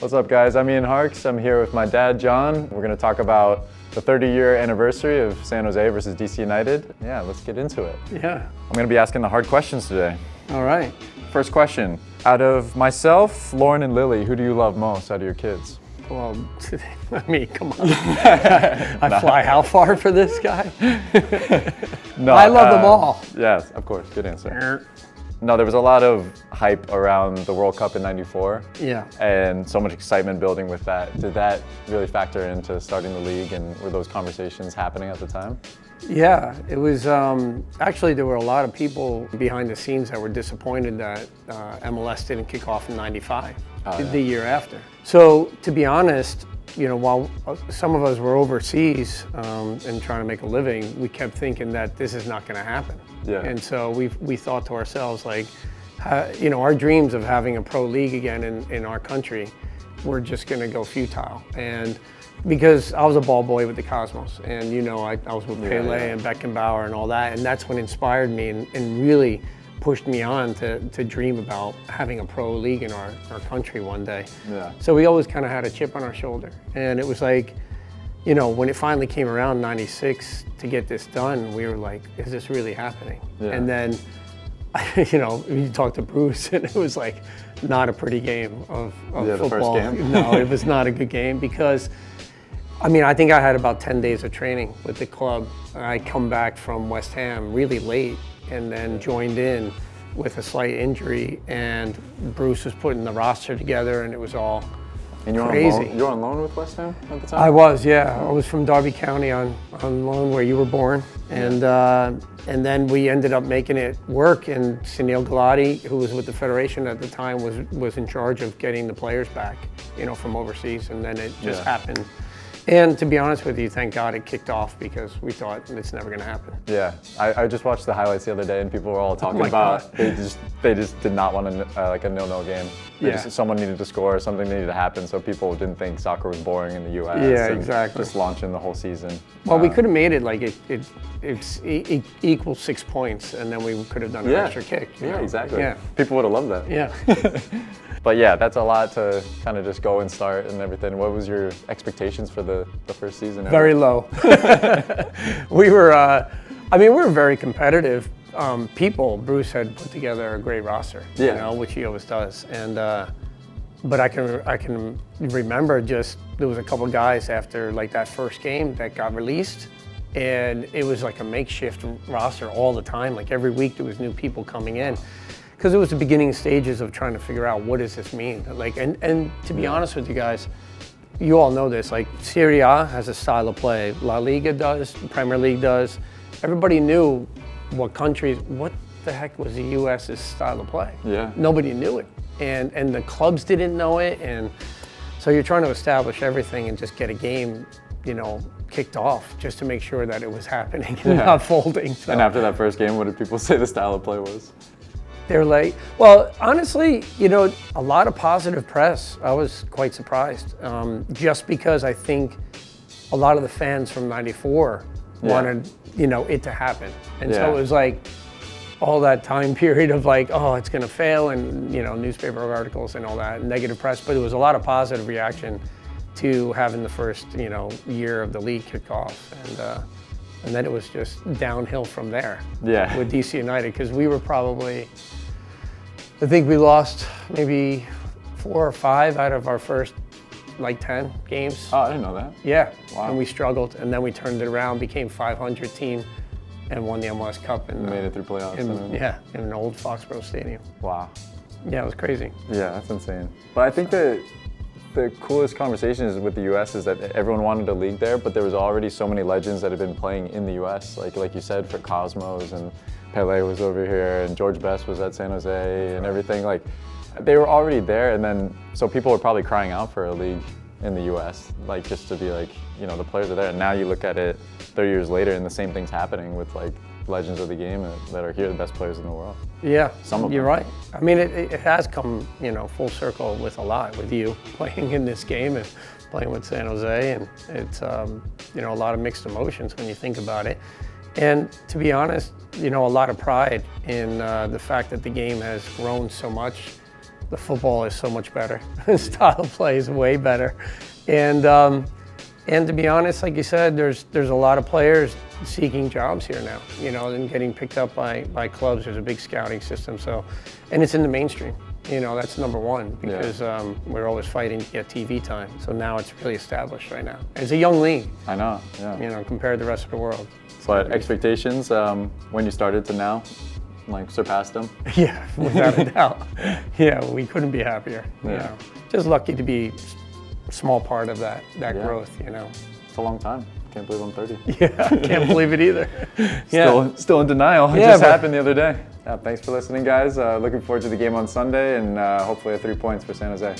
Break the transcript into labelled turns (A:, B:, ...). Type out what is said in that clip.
A: What's up, guys? I'm John Harkes. I'm here with my dad, John. We're going to talk about the 30-year anniversary of San Jose versus DC United. Yeah, let's get into it.
B: Yeah.
A: I'm going to be asking the hard questions today.
B: All right.
A: First question. Out of myself, Lauren, and Lily, who do you love most out of your kids?
B: Well, I mean, come on. I fly how far for this guy?
A: No,
B: I love them all.
A: Yes, of course. Good answer. No, there was a lot of hype around the World Cup in '94. Yeah. And so much excitement building with that. Did that really factor into starting the league, and were those conversations happening at the time?
B: Yeah, it was, actually there were a lot of people behind the scenes that were disappointed that MLS didn't kick off in '95, the year after. So to be honest, you know, while some of us were overseas and trying to make a living, we kept thinking that this is not going to happen. Yeah. And so we thought to ourselves, like, you know, our dreams of having a pro league again in our country were just going to go futile. And because I was a ball boy with the Cosmos, and you know, I was with Pele and Beckenbauer and all that, and that's what inspired me and really pushed me on to dream about having a pro league in our country one day. Yeah. So we always kind of had a chip on our shoulder. And it was like, you know, when it finally came around '96 to get this done, we were like, is this really happening? Yeah. And then, you know, you talked to Bruce and it was like not a pretty game of football.
A: The first game?
B: No, it was not a good game because, I mean, I think I had about 10 days of training with the club. I come back from West Ham really late and then joined in with a slight injury, and Bruce was putting the roster together and it was all crazy.
A: You were on loan with West Ham at the time?
B: I was, yeah. I was from Derby County on loan where you were born. And then we ended up making it work, and Sunil Gulati, who was with the Federation at the time, was in charge of getting the players back, you know, from overseas, and then it just happened. And to be honest with you, thank God it kicked off because we thought it's never going to happen.
A: Yeah, I just watched the highlights the other day and people were all talking about they just did not want like a 0-0 game. Someone needed to score, something needed to happen, so people didn't think soccer was boring in the U.S.
B: Yeah, exactly.
A: Just launching the whole season.
B: Well, we could have made it like it equals 6 points, and then we could have done an extra kick.
A: Yeah, exactly. Yeah. People would have loved that.
B: Yeah.
A: But yeah, that's a lot to kind of just go and start and everything. What was your expectations for the first season?
B: Very low. We were, I mean, we were very competitive people. Bruce had put together a great roster, you know, which he always does. And but I can remember just there was a couple guys after like that first game that got released, and it was like a makeshift roster all the time. Like every week there was new people coming in. Because it was the beginning stages of trying to figure out what does this mean. Like, and to be honest with you guys, you all know this. Like Serie A has a style of play. La Liga does. Premier League does. Everybody knew what the heck was the U.S.'s style of play. Yeah. Nobody knew it, and the clubs didn't know it, and so you're trying to establish everything and just get a game, you know, kicked off just to make sure that it was happening and not folding. So.
A: And after that first game, what did people say the style of play was?
B: They're like, well, honestly, you know, a lot of positive press. I was quite surprised, just because I think a lot of the fans from '94 wanted, you know, it to happen. And so it was like all that time period of like, oh, it's gonna fail, and, you know, newspaper articles and all that, negative press, but there was a lot of positive reaction to having the first, you know, year of the league kick off. And then it was just downhill from there with DC United, because we were probably, I think we lost maybe 4 or 5 out of our first like 10 games.
A: Oh, I didn't know that.
B: Yeah, wow. And we struggled, and then we turned it around, became 500 team, and won the MLS Cup. And
A: made it through playoffs.
B: In an old Foxborough Stadium.
A: Wow.
B: Yeah, it was crazy.
A: Yeah, that's insane. But I think that the coolest conversations with the U.S. is that everyone wanted a league there, but there was already so many legends that had been playing in the U.S. Like you said, for Cosmos, and Pele was over here, and George Best was at San Jose, and everything. Like, they were already there, and then so people were probably crying out for a league in the U.S. Like, just to be like, you know, the players are there. And now you look at it 30 years later, and the same thing's happening with like legends of the game that are here, the best players in the world.
B: Yeah,
A: some of
B: you're
A: them.
B: right. I mean, it has come, you know, full circle with a lot, with you playing in this game and playing with San Jose, and it's, you know, a lot of mixed emotions when you think about it. And to be honest, you know, a lot of pride in the fact that the game has grown so much The football is so much better. The style of play is way better. And to be honest, like you said, there's a lot of players seeking jobs here now, you know, and getting picked up by clubs. There's a big scouting system, so, and it's in the mainstream. You know, that's number one, because we're always fighting to get TV time. So now it's really established right now. It's a young league.
A: I know, yeah.
B: You know, compared to the rest of the world.
A: But expectations, when you started to now, like, surpassed them?
B: Yeah, without a doubt. Yeah, we couldn't be happier.
A: Yeah.
B: You know, just lucky to be a small part of that growth, you know.
A: It's a long time. Can't believe I'm 30.
B: Yeah, I can't believe it either.
A: Still in denial. It
B: Yeah,
A: just
B: but-
A: happened the other day. Yeah, thanks for listening, guys. Looking forward to the game on Sunday, and hopefully 3 points for San Jose.